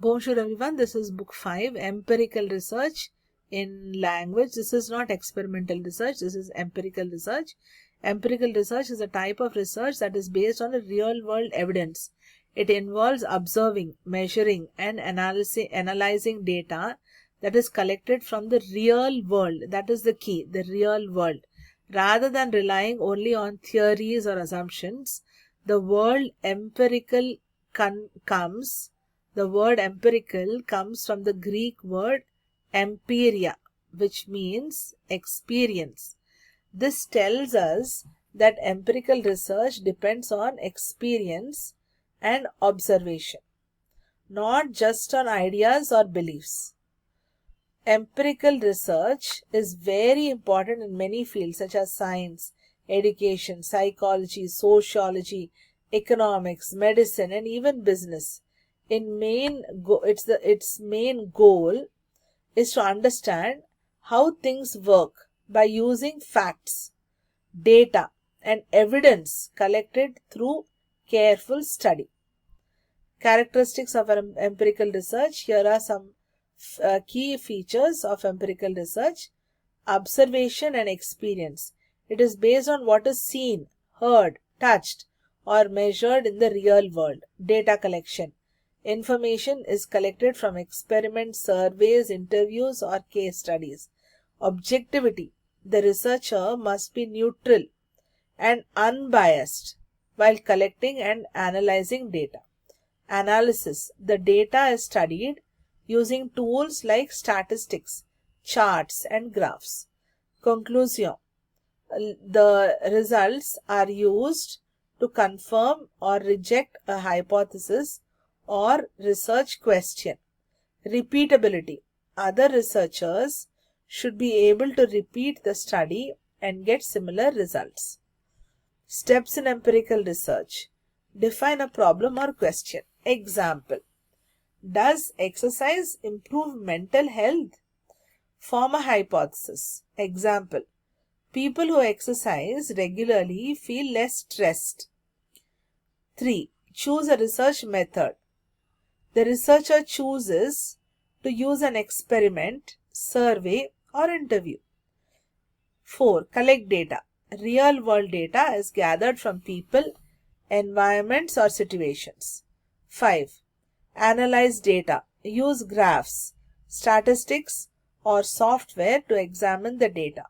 Bonjour everyone, this is book 5, Empirical Research in Language. This is not experimental research, this is empirical research. Empirical research is a type of research that is based on a real world evidence. It involves observing, measuring and analyzing data that is collected from the real world. That is the key, the real world. Rather than relying only on theories or assumptions, the word empirical comes from the Greek word empiria, which means experience. This tells us that empirical research depends on experience and observation, not just on ideas or beliefs. Empirical research is very important in many fields such as science, education, psychology, sociology, economics, medicine, and even business. Its main goal is to understand how things work by using facts, data, and evidence collected through careful study. Characteristics of empirical research. Here are some key features of empirical research. Observation and experience. It is based on what is seen, heard, touched, or measured in the real world. Data collection. Information is collected from experiments, surveys, interviews, or case studies. Objectivity. The researcher must be neutral and unbiased while collecting and analyzing data. Analysis. The data is studied using tools like statistics, charts, and graphs. Conclusion. The results are used to confirm or reject a hypothesis or research question. Repeatability. Other researchers should be able to repeat the study and get similar results. Steps in empirical research. Define a problem or question. Example. Does exercise improve mental health? Form a hypothesis. Example. People who exercise regularly feel less stressed. 3. Choose a research method. The researcher chooses to use an experiment, survey, or interview. 4. Collect data. Real world data is gathered from people, environments, or situations. 5. Analyze data. Use graphs, statistics, or software to examine the data.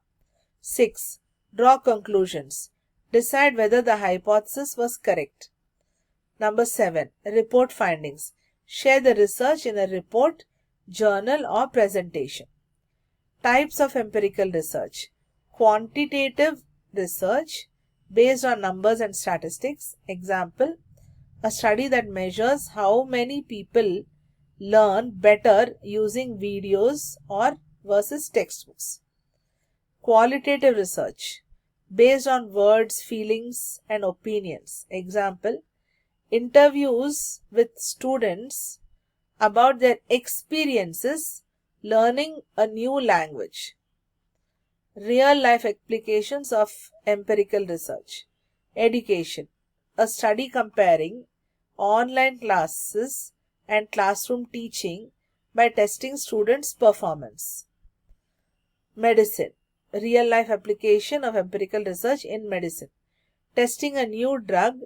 6. Draw conclusions. Decide whether the hypothesis was correct. Number 7. Report findings. Share the research in a report, journal, or presentation. Types of empirical research. Quantitative research based on numbers and statistics. Example, a study that measures how many people learn better using videos or versus textbooks. Qualitative research based on words, feelings, and opinions. Example, interviews with students about their experiences learning a new language. Real life applications of empirical research. Education, a study comparing online classes and classroom teaching by testing students' performance. Medicine, real life application of empirical research in medicine. Testing a new drug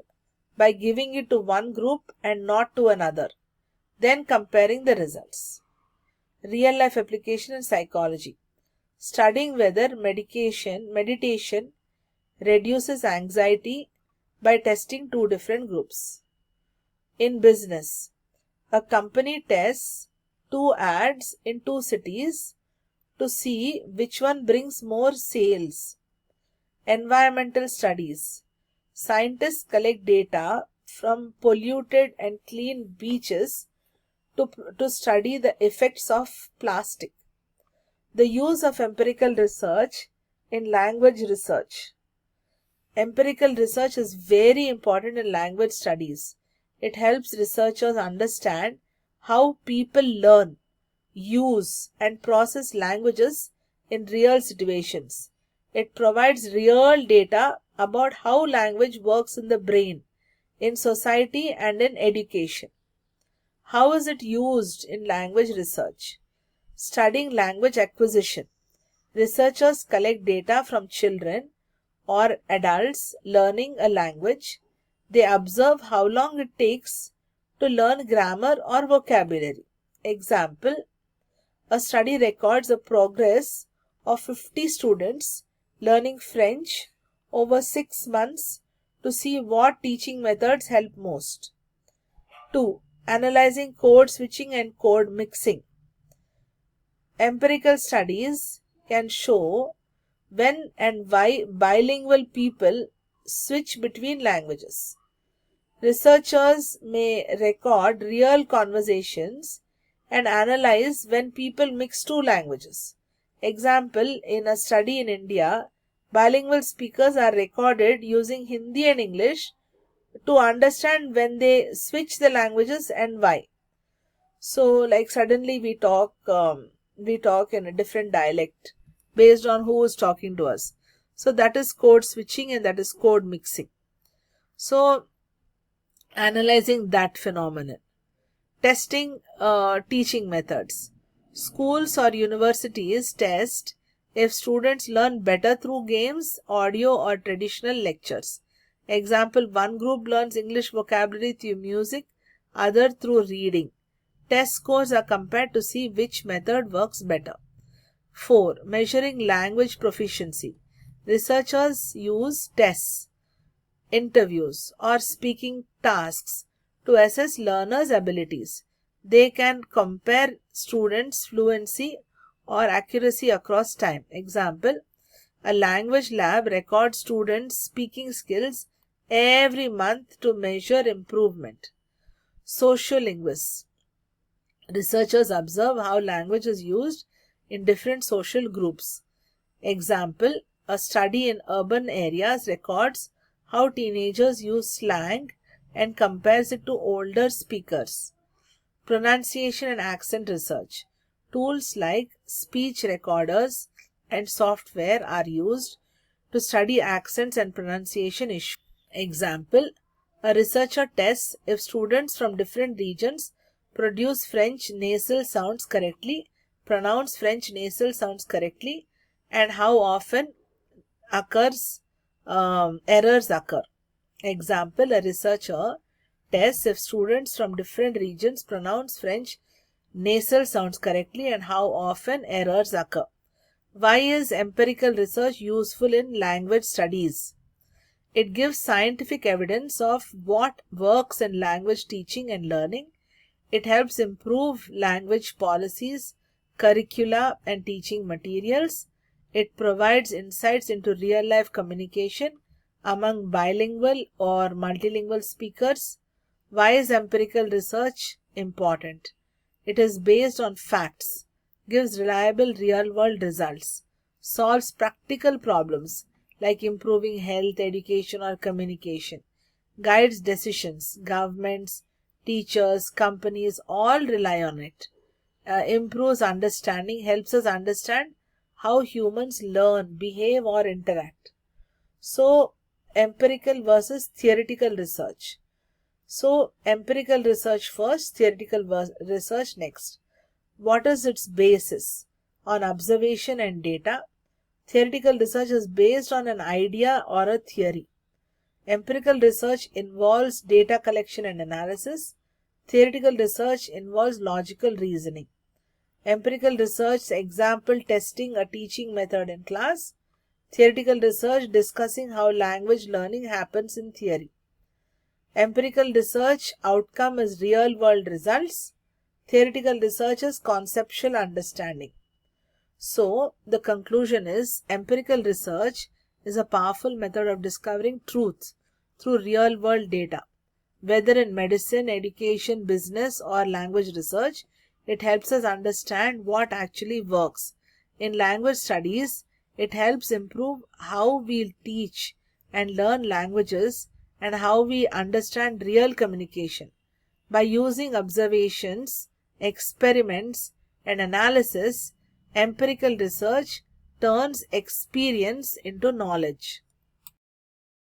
by giving it to one group and not to another, then comparing the results. Real life application in psychology. Studying whether meditation reduces anxiety by testing two different groups. In business, a company tests two ads in two cities to see which one brings more sales. Environmental studies. Scientists collect data from polluted and clean beaches to study the effects of plastic. The use of empirical research in language research. Empirical research is very important in language studies. It helps researchers understand how people learn, use, and process languages in real situations. It provides real data about how language works in the brain, in society, and in education. How is it used in language research? Studying language acquisition. Researchers collect data from children or adults learning a language. They observe how long it takes to learn grammar or vocabulary. Example, a study records the progress of 50 students learning French over 6 months to see what teaching methods help most. 2. Analyzing code switching and code mixing. Empirical studies can show when and why bilingual people switch between languages. Researchers may record real conversations and analyze when people mix two languages. Example, in a study in India, bilingual speakers are recorded using Hindi and English to understand when they switch the languages and why. So, like suddenly we talk in a different dialect based on who is talking to us. So that is code switching and that is code mixing. So analyzing that phenomenon. Testing teaching methods. Schools or universities test if students learn better through games, audio or traditional lectures. Example, one group learns English vocabulary through music, other through reading. Test scores are compared to see which method works better. 4. Measuring language proficiency. Researchers use tests, interviews, or speaking tasks to assess learners' abilities. They can compare students' fluency or accuracy across time. Example, a language lab records students' speaking skills every month to measure improvement. Sociolinguists. Researchers observe how language is used in different social groups. Example, a study in urban areas records how teenagers use slang and compares it to older speakers. Pronunciation and accent research. Tools like speech recorders and software are used to study accents and pronunciation issues. Example, a researcher tests if students from different regions pronounce French nasal sounds correctly, and how often errors occur. Example, a researcher tests if students from different regions pronounce French nasal sounds correctly and how often errors occur. Why is empirical research useful in language studies? It gives scientific evidence of what works in language teaching and learning. It helps improve language policies, curricula, and teaching materials. It provides insights into real-life communication among bilingual or multilingual speakers. Why is empirical research important? It is based on facts, gives reliable real-world results, solves practical problems like improving health, education, or communication, guides decisions. Governments, teachers, companies all rely on it. Improves understanding, helps us understand how humans learn, behave, or interact. So, empirical versus theoretical research. So, empirical research first, theoretical research next. What is its basis? On observation and data. Theoretical research is based on an idea or a theory. Empirical research involves data collection and analysis. Theoretical research involves logical reasoning. Empirical research, example, testing a teaching method in class. Theoretical research, discussing how language learning happens in theory. Empirical research outcome is real world results. Theoretical research is conceptual understanding. So, the conclusion is empirical research is a powerful method of discovering truth through real world data. Whether in medicine, education, business, or language research, it helps us understand what actually works. In language studies, it helps improve how we teach and learn languages and how we understand real communication. By using observations, experiments, and analysis, empirical research turns experience into knowledge.